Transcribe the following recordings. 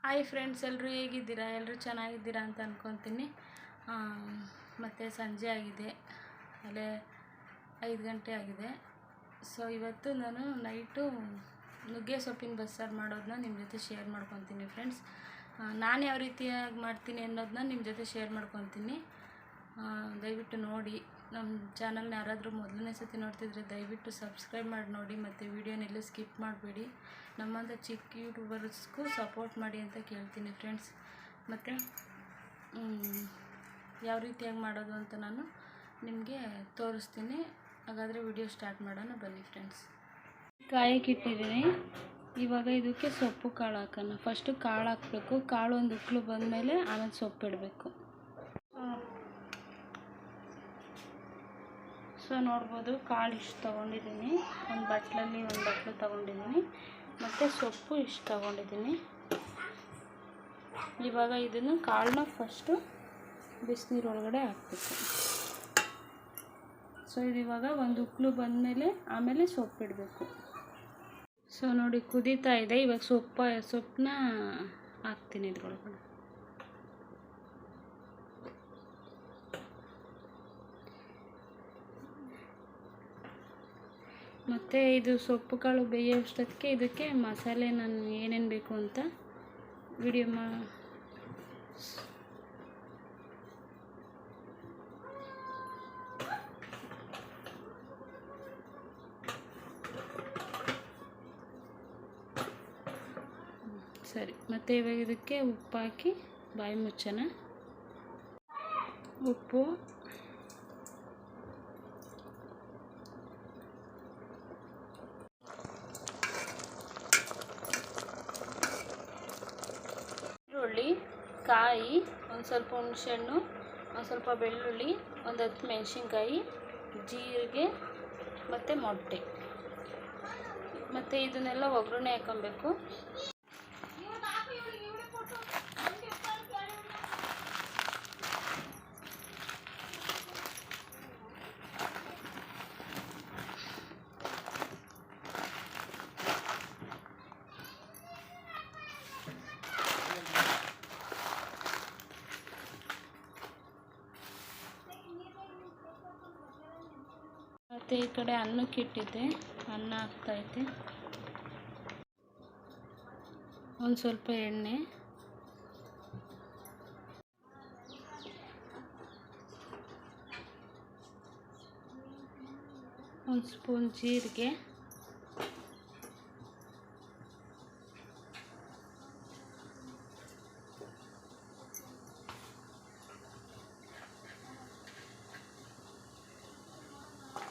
Hi friends, ಎಲ್ಲರೂ ಹೇಗಿದ್ದೀರಾ? ಎಲ್ಲರೂ ಚೆನ್ನಾಗಿದ್ದೀರಾ ಅಂತ ಅಂದ್ಕೊತೀನಿ. ಮತ್ತು ಸಂಜೆ ಆಗಿದೆ, ಅಲ್ಲೇ 5 ಗಂಟೆ ಆಗಿದೆ. ಸೊ ಇವತ್ತು ನಾನು ನೈಟು ನುಗ್ಗೆ ಸೊಪ್ಪಿನ ಬಸ್ಸಾರು ಮಾಡೋದನ್ನ ನಿಮ್ಮ ಜೊತೆ ಶೇರ್ ಮಾಡ್ಕೊತೀನಿ ಫ್ರೆಂಡ್ಸ್. ನಾನು ಯಾವ ರೀತಿಯಾಗಿ ಮಾಡ್ತೀನಿ ಅನ್ನೋದನ್ನ ನಿಮ್ಮ ಜೊತೆ ಶೇರ್ ಮಾಡ್ಕೊತೀನಿ. ದಯವಿಟ್ಟು ನೋಡಿ. ನಮ್ಮ ಚಾನಲ್ನ ಯಾರಾದರೂ ಮೊದಲನೇ ಸತಿ ನೋಡ್ತಿದ್ರೆ ದಯವಿಟ್ಟು ಸಬ್ಸ್ಕ್ರೈಬ್ ಮಾಡಿ ನೋಡಿ, ಮತ್ತು ವೀಡಿಯೋನೆಲ್ಲೂ ಸ್ಕಿಪ್ ಮಾಡಬೇಡಿ. ನಮ್ಮಂಥ ಚಿಕ್ಕ ಯೂಟ್ಯೂಬರ್ಸ್ಗೂ ಸಪೋರ್ಟ್ ಮಾಡಿ ಅಂತ ಕೇಳ್ತೀನಿ ಫ್ರೆಂಡ್ಸ್. ಮತ್ತು ಯಾವ ರೀತಿಯಾಗಿ ಮಾಡೋದು ಅಂತ ನಾನು ನಿಮಗೆ ತೋರಿಸ್ತೀನಿ. ಹಾಗಾದರೆ ವಿಡಿಯೋ ಸ್ಟಾರ್ಟ್ ಮಾಡೋಣ ಬನ್ನಿ ಫ್ರೆಂಡ್ಸ್. ಕಾಯಕ್ಕೆ ಇಟ್ಟಿದ್ದೀನಿ. ಇವಾಗ ಇದಕ್ಕೆ ಸೊಪ್ಪು ಕಾಳು ಹಾಕೋಣ. ಫಸ್ಟು ಕಾಳು ಹಾಕಬೇಕು. ಕಾಳು ಒಂದು ಉಕ್ಳು ಬಂದಮೇಲೆ ಆಮೇಲೆ ಸೊಪ್ಪು ಇಡಬೇಕು. ಸೊ ನೋಡ್ಬೋದು, ಕಾಳು ಇಷ್ಟು ತೊಗೊಂಡಿದ್ದೀನಿ. ಒಂದು ಬಟ್ಲಲ್ಲಿ ಒಂದು ಬಟ್ಲು ತೊಗೊಂಡಿದ್ದೀನಿ. ಮತ್ತು ಸೊಪ್ಪು ಇಷ್ಟು ತೊಗೊಂಡಿದ್ದೀನಿ. ಇವಾಗ ಇದನ್ನು ಕಾಳನ್ನ ಫಸ್ಟು ಬಿಸಿನೀರೊಳಗಡೆ ಹಾಕಬೇಕು. ಸೊ ಇದು ಇವಾಗ ಒಂದು ಉಕ್ಳು ಬಂದಮೇಲೆ ಆಮೇಲೆ ಸೊಪ್ಪು ಇಡಬೇಕು. ಸೊ ನೋಡಿ, ಕುದೀತಾ ಇದೆ. ಇವಾಗ ಸೊಪ್ಪನ್ನ ಹಾಕ್ತೀನಿ ಇದ್ರೊಳಗಡೆ. ಮತ್ತು ಇದು ಸೊಪ್ಪು ಕಾಳು ಬೇಯೋಷ್ಟೊತ್ತಿಗೆ ಇದಕ್ಕೆ ಮಸಾಲೆ ನಾನು ಏನೇನು ಬೇಕು ಅಂತ ವಿಡಿಯೋ ಸರಿ. ಮತ್ತು ಇವಾಗ ಇದಕ್ಕೆ ಉಪ್ಪು ಹಾಕಿ ಬಾಯಿ ಮುಚ್ಚೋಣ. ಉಪ್ಪು, ಈರುಳ್ಳಿ, ಕಾಯಿ, ಒಂದು ಸ್ವಲ್ಪ ಹುಣಸೆಹಣ್ಣು, ಒಂದು ಸ್ವಲ್ಪ ಬೆಳ್ಳುಳ್ಳಿ, ಒಂದು 10 ಮೆಣಸಿನ್ಕಾಯಿ, ಜೀರಿಗೆ ಮತ್ತು ಮೊಟ್ಟೆ. ಮತ್ತು ಇದನ್ನೆಲ್ಲ ಒಗ್ಗರಣೆ ಹಾಕೊಬೇಕು. ಮತ್ತು ಈ ಕಡೆ ಅನ್ನಕ್ಕೆ ಇಟ್ಟಿದ್ದೆ, ಅನ್ನ ಹಾಕ್ತೈತೆ. ಒಂದು ಸ್ವಲ್ಪ ಎಣ್ಣೆ, ಒಂದು ಸ್ಪೂನ್ ಜೀರಿಗೆ,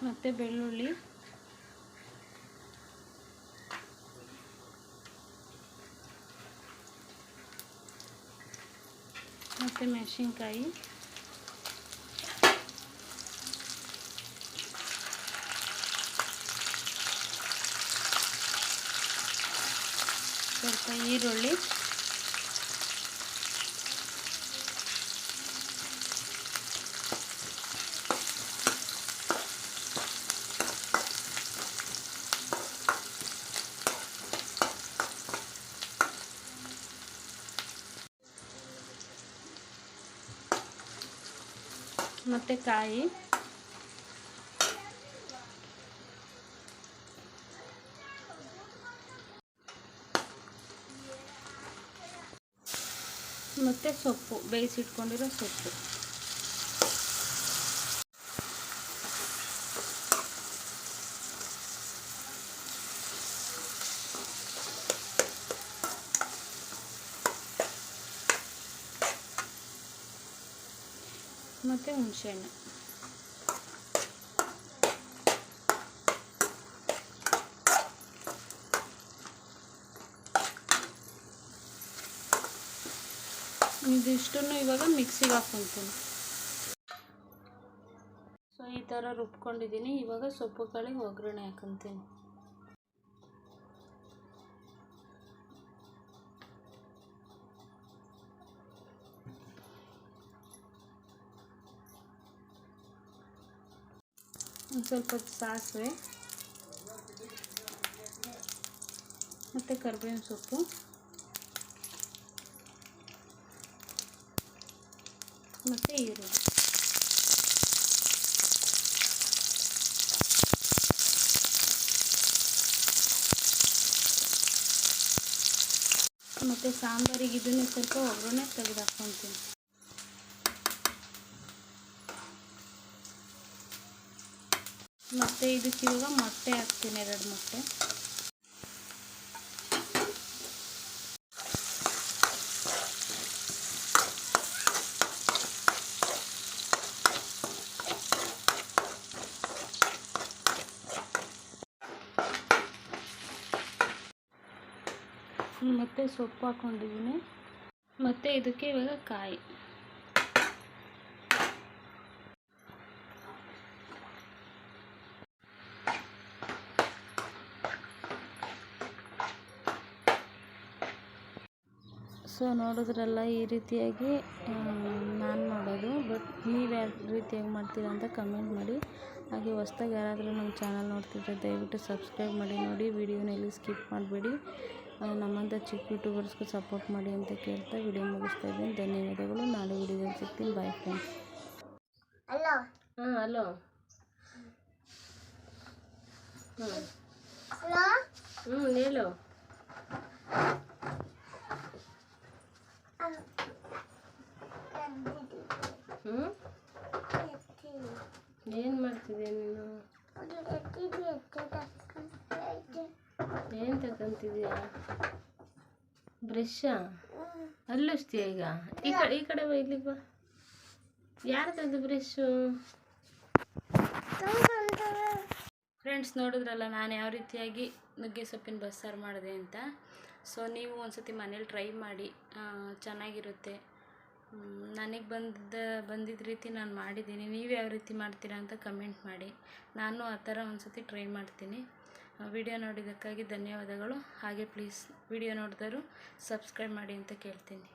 ಮತ್ತು ಬೆಳ್ಳುಳ್ಳಿ, ಮತ್ತು ಮೆಣಸಿನ್ಕಾಯಿ, ಸ್ವಲ್ಪ ಈರುಳ್ಳಿ, ಮತ್ತು ಕಾಯಿ, ಮತ್ತು ಸೊಪ್ಪು, ಬೇಯಿಸಿಟ್ಕೊಂಡಿರೋ ಸೊಪ್ಪು. ಮತ್ತು ಹುಣಸೆಹಣ್ಣು. ಇದಿಷ್ಟನ್ನು ಇವಾಗ ಮಿಕ್ಸಿಗೆ ಹಾಕ್ಕೊತೀನಿ. ಸೊ ಈ ಥರ ರುಬ್ಕೊಂಡಿದ್ದೀನಿ. ಇವಾಗ ಸೊಪ್ಪು ಕಾಳಿಗೆ ಒಗ್ಗರಣೆ ಹಾಕ್ಕೊತೀನಿ. ಒಂದು ಸ್ವಲ್ಪ ಸಾಸಿವೆ ಮತ್ತು ಕರಿಬೇವಿನ ಸೊಪ್ಪು, ಮತ್ತು ಈರುಳ್ಳಿ. ಮತ್ತು ಸಾಂಬಾರಿಗೆ ಇದನ್ನು ಸ್ವಲ್ಪ ಒಗ್ಗರಣೆ ತೆಗೆದು ಹಾಕ್ಕೊತೀನಿ. ಮತ್ತು ಇದಕ್ಕೆ ಇವಾಗ ಮೊಟ್ಟೆ ಹಾಕ್ತೀನಿ, 2 ಮೊಟ್ಟೆ. ಮತ್ತು ಸೊಪ್ಪು ಹಾಕ್ಕೊಂಡಿದ್ದೀನಿ. ಮತ್ತು ಇದಕ್ಕೆ ಇವಾಗ ಕಾಯಿ. ಸೊ ನೋಡಿದ್ರಲ್ಲ, ಈ ರೀತಿಯಾಗಿ ನಾನು ಮಾಡೋದು. ಬಟ್ ನೀವು ಯಾವ ರೀತಿಯಾಗಿ ಮಾಡ್ತೀರಾ ಅಂತ ಕಮೆಂಟ್ ಮಾಡಿ. ಹಾಗೆ ಹೊಸ್ದಾಗಿ ಯಾರಾದರೂ ನಮ್ಮ ಚಾನಲ್ ನೋಡ್ತಿದ್ರೆ ದಯವಿಟ್ಟು ಸಬ್ಸ್ಕ್ರೈಬ್ ಮಾಡಿ ನೋಡಿ. ವಿಡಿಯೋನಲ್ಲಿ ಸ್ಕಿಪ್ ಮಾಡಬೇಡಿ. ನಮ್ಮಂಥ ಚಿಕ್ಕ ಯೂಟ್ಯೂಬರ್ಸ್ಗೂ ಸಪೋರ್ಟ್ ಮಾಡಿ ಅಂತ ಕೇಳ್ತಾ ವಿಡಿಯೋ ಮುಗಿಸ್ತಾ ಇದ್ದೀನಿ. ಧನ್ಯವಾದಗಳು. ನಾಳೆ ವಿಡಿಯೋದಲ್ಲಿ ಸಿಗ್ತೀನಿ. Bye friends. ಹಲೋ. ಹಾಂ, ಹಲೋ. ಹೇಳು. ಏನು ಮಾಡ್ತಿದ್ದೆ ನೀನು? ಏನು ತಗೊಂತಿದ್ಯಾ? ಬ್ರಷಾ? ಅಲ್ಲುಸ್ತೀಯ ಈಗ? ಈ ಕಡೆ ಬಾ, ಇಲ್ಲಿಗೆ ಬಾ. ಯಾರು ತಂದು ಬ್ರಷು? ಫ್ರೆಂಡ್ಸ್, ನೋಡಿದ್ರಲ್ಲ ನಾನು ಯಾವ ರೀತಿಯಾಗಿ ನುಗ್ಗೆ ಸೊಪ್ಪಿನ ಬಸ್ಸಾರು ಮಾಡಿದೆ ಅಂತ. ಸೊ ನೀವು ಒಂದ್ಸತಿ ಮನೇಲಿ ಟ್ರೈ ಮಾಡಿ, ಚೆನ್ನಾಗಿರುತ್ತೆ. ನನಗೆ ಬಂದಿದ್ದ ರೀತಿ ನಾನು ಮಾಡಿದ್ದೀನಿ. ನೀವು ಯಾವ ರೀತಿ ಮಾಡ್ತೀರಾ ಅಂತ ಕಮೆಂಟ್ ಮಾಡಿ. ನಾನು ಆ ಥರ ಒಂದ್ಸತಿ ಟ್ರೈ ಮಾಡ್ತೀನಿ. ವಿಡಿಯೋ ನೋಡಿದ್ದಕ್ಕಾಗಿ ಧನ್ಯವಾದಗಳು. ಹಾಗೆ ಪ್ಲೀಸ್ ವಿಡಿಯೋ ನೋಡಿದವರು ಸಬ್ಸ್ಕ್ರೈಬ್ ಮಾಡಿ ಅಂತ ಕೇಳ್ತೀನಿ.